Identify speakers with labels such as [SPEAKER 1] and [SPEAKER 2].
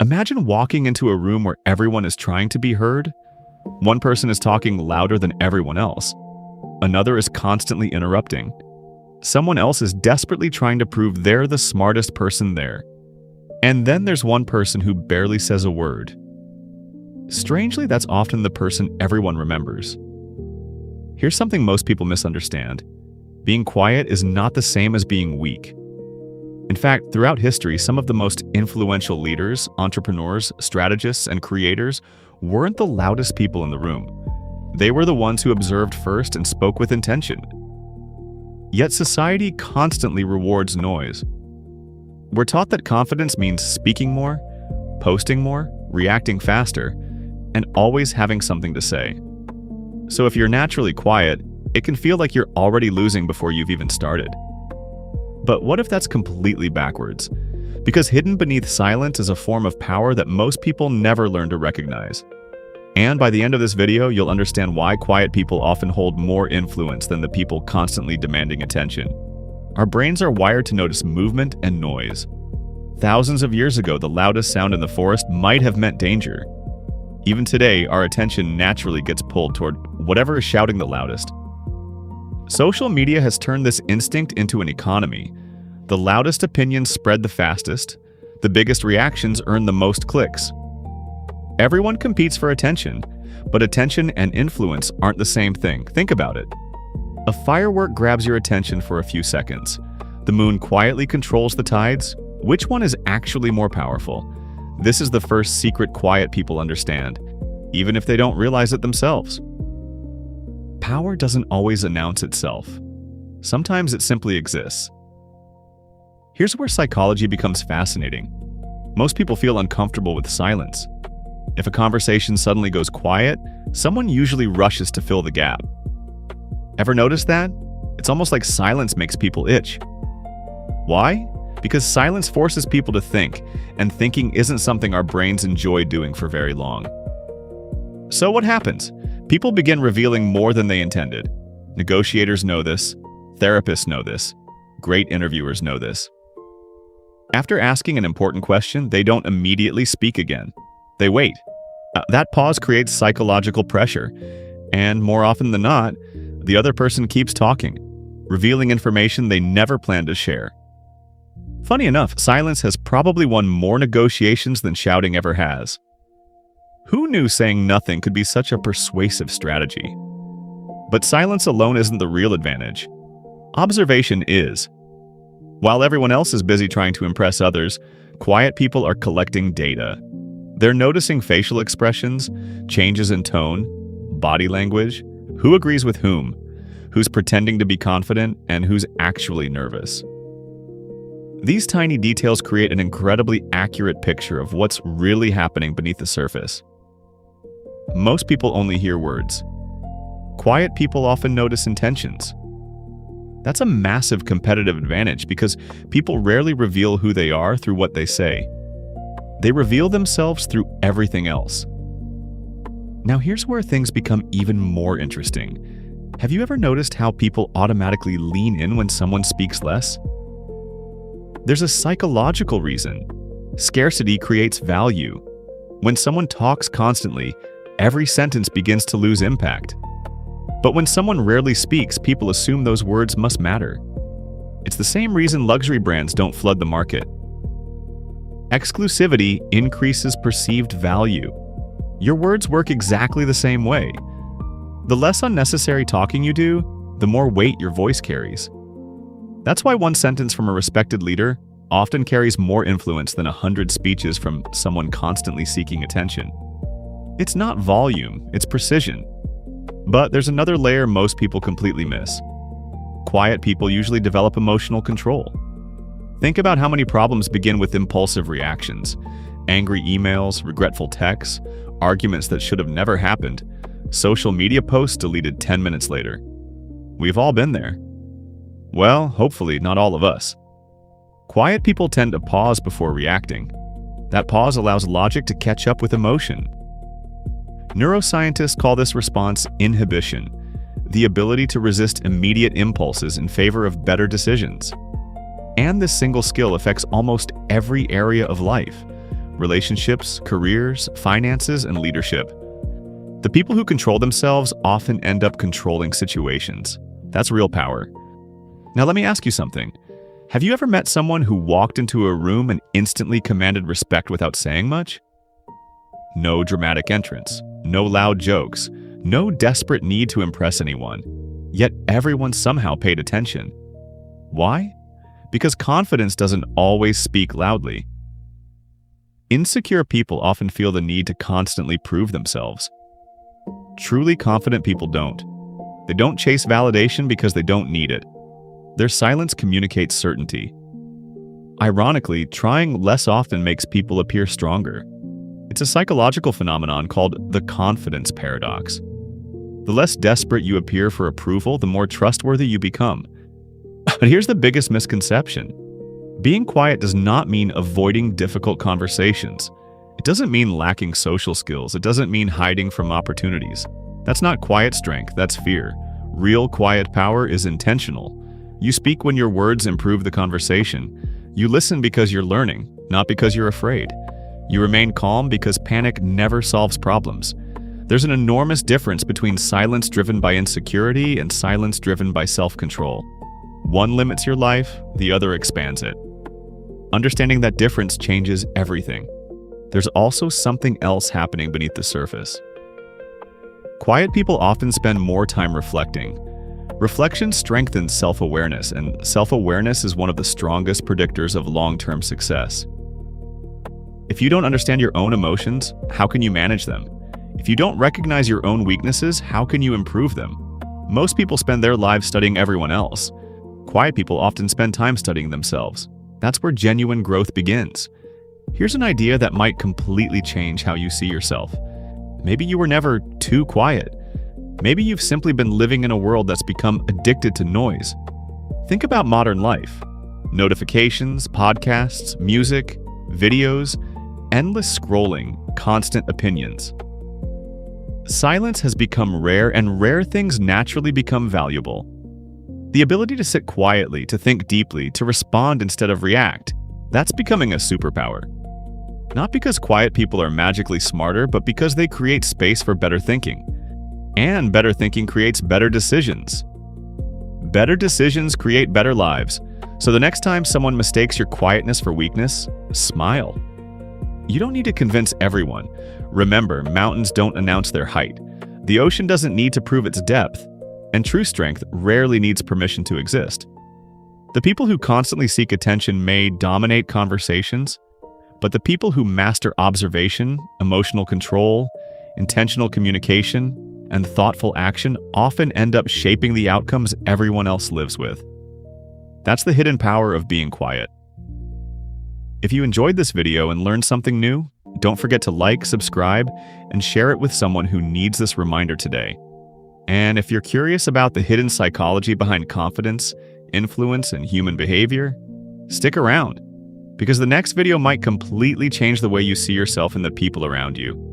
[SPEAKER 1] Imagine walking into a room where everyone is trying to be heard. One person is talking louder than everyone else. Another is constantly interrupting. Someone else is desperately trying to prove they're the smartest person there. And then there's one person who barely says a word. Strangely, that's often the person everyone remembers. Here's something most people misunderstand. Being quiet is not the same as being weak. In fact, throughout history, some of the most influential leaders, entrepreneurs, strategists, and creators weren't the loudest people in the room. They were the ones who observed first and spoke with intention. Yet society constantly rewards noise. We're taught that confidence means speaking more, posting more, reacting faster, and always having something to say. So if you're naturally quiet, it can feel like you're already losing before you've even started. But what if that's completely backwards? Because hidden beneath silence is a form of power that most people never learn to recognize. And by the end of this video, you'll understand why quiet people often hold more influence than the people constantly demanding attention. Our brains are wired to notice movement and noise. Thousands of years ago, the loudest sound in the forest might have meant danger. Even today, our attention naturally gets pulled toward whatever is shouting the loudest. Social media has turned this instinct into an economy. The loudest opinions spread the fastest. The biggest reactions earn the most clicks. Everyone competes for attention, but attention and influence aren't the same thing. Think about it. A firework grabs your attention for a few seconds. The moon quietly controls the tides. Which one is actually more powerful? This is the first secret quiet people understand, even if they don't realize it themselves. Power doesn't always announce itself. Sometimes it simply exists. Here's where psychology becomes fascinating. Most people feel uncomfortable with silence. If a conversation suddenly goes quiet, someone usually rushes to fill the gap. Ever notice that? It's almost like silence makes people itch. Why? Because silence forces people to think, and thinking isn't something our brains enjoy doing for very long. So what happens? People begin revealing more than they intended. Negotiators know this. Therapists know this. Great interviewers know this. After asking an important question, they don't immediately speak again. They wait. That pause creates psychological pressure, and more often than not, the other person keeps talking, revealing information they never planned to share. Funny enough, silence has probably won more negotiations than shouting ever has. Who knew saying nothing could be such a persuasive strategy? But silence alone isn't the real advantage. Observation is. While everyone else is busy trying to impress others, quiet people are collecting data. They're noticing facial expressions, changes in tone, body language, who agrees with whom, who's pretending to be confident, and who's actually nervous. These tiny details create an incredibly accurate picture of what's really happening beneath the surface. Most people only hear words. Quiet people often notice intentions. That's a massive competitive advantage because people rarely reveal who they are through what they say. They reveal themselves through everything else. Now here's where things become even more interesting. Have you ever noticed how people automatically lean in when someone speaks less? There's a psychological reason. Scarcity creates value. When someone talks constantly, every sentence begins to lose impact. But when someone rarely speaks, people assume those words must matter. It's the same reason luxury brands don't flood the market. Exclusivity increases perceived value. Your words work exactly the same way. The less unnecessary talking you do, the more weight your voice carries. That's why one sentence from a respected leader often carries more influence than 100 speeches from someone constantly seeking attention. It's not volume, it's precision. But there's another layer most people completely miss. Quiet people usually develop emotional control. Think about how many problems begin with impulsive reactions. Angry emails, regretful texts, arguments that should have never happened, social media posts deleted 10 minutes later. We've all been there. Well, hopefully not all of us. Quiet people tend to pause before reacting. That pause allows logic to catch up with emotion. Neuroscientists call this response inhibition, the ability to resist immediate impulses in favor of better decisions. And this single skill affects almost every area of life: relationships, careers, finances, and leadership. The people who control themselves often end up controlling situations. That's real power. Now let me ask you something. Have you ever met someone who walked into a room and instantly commanded respect without saying much? No dramatic entrance, no loud jokes, no desperate need to impress anyone. Yet everyone somehow paid attention. Why? Because confidence doesn't always speak loudly. Insecure people often feel the need to constantly prove themselves. Truly confident people don't. They don't chase validation because they don't need it. Their silence communicates certainty. Ironically, trying less often makes people appear stronger. It's a psychological phenomenon called the confidence paradox. The less desperate you appear for approval, the more trustworthy you become. But here's the biggest misconception. Being quiet does not mean avoiding difficult conversations. It doesn't mean lacking social skills. It doesn't mean hiding from opportunities. That's not quiet strength, that's fear. Real quiet power is intentional. You speak when your words improve the conversation. You listen because you're learning, not because you're afraid. You remain calm because panic never solves problems. There's an enormous difference between silence driven by insecurity and silence driven by self-control. One limits your life, the other expands it. Understanding that difference changes everything. There's also something else happening beneath the surface. Quiet people often spend more time reflecting. Reflection strengthens self-awareness, and self-awareness is one of the strongest predictors of long-term success. If you don't understand your own emotions, how can you manage them? If you don't recognize your own weaknesses, how can you improve them? Most people spend their lives studying everyone else. Quiet people often spend time studying themselves. That's where genuine growth begins. Here's an idea that might completely change how you see yourself. Maybe you were never too quiet. Maybe you've simply been living in a world that's become addicted to noise. Think about modern life. Notifications, podcasts, music, videos, endless scrolling, constant opinions. Silence has become rare, and rare things naturally become valuable. The ability to sit quietly, to think deeply, to respond instead of react, that's becoming a superpower. Not because quiet people are magically smarter, but because they create space for better thinking. And better thinking creates better decisions. Better decisions create better lives. So the next time someone mistakes your quietness for weakness, smile. You don't need to convince everyone. Remember, mountains don't announce their height. The ocean doesn't need to prove its depth. And true strength rarely needs permission to exist. The people who constantly seek attention may dominate conversations, but the people who master observation, emotional control, intentional communication, and thoughtful action often end up shaping the outcomes everyone else lives with. That's the hidden power of being quiet. If you enjoyed this video and learned something new, don't forget to like, subscribe, and share it with someone who needs this reminder today. And if you're curious about the hidden psychology behind confidence, influence, and human behavior, stick around, because the next video might completely change the way you see yourself and the people around you.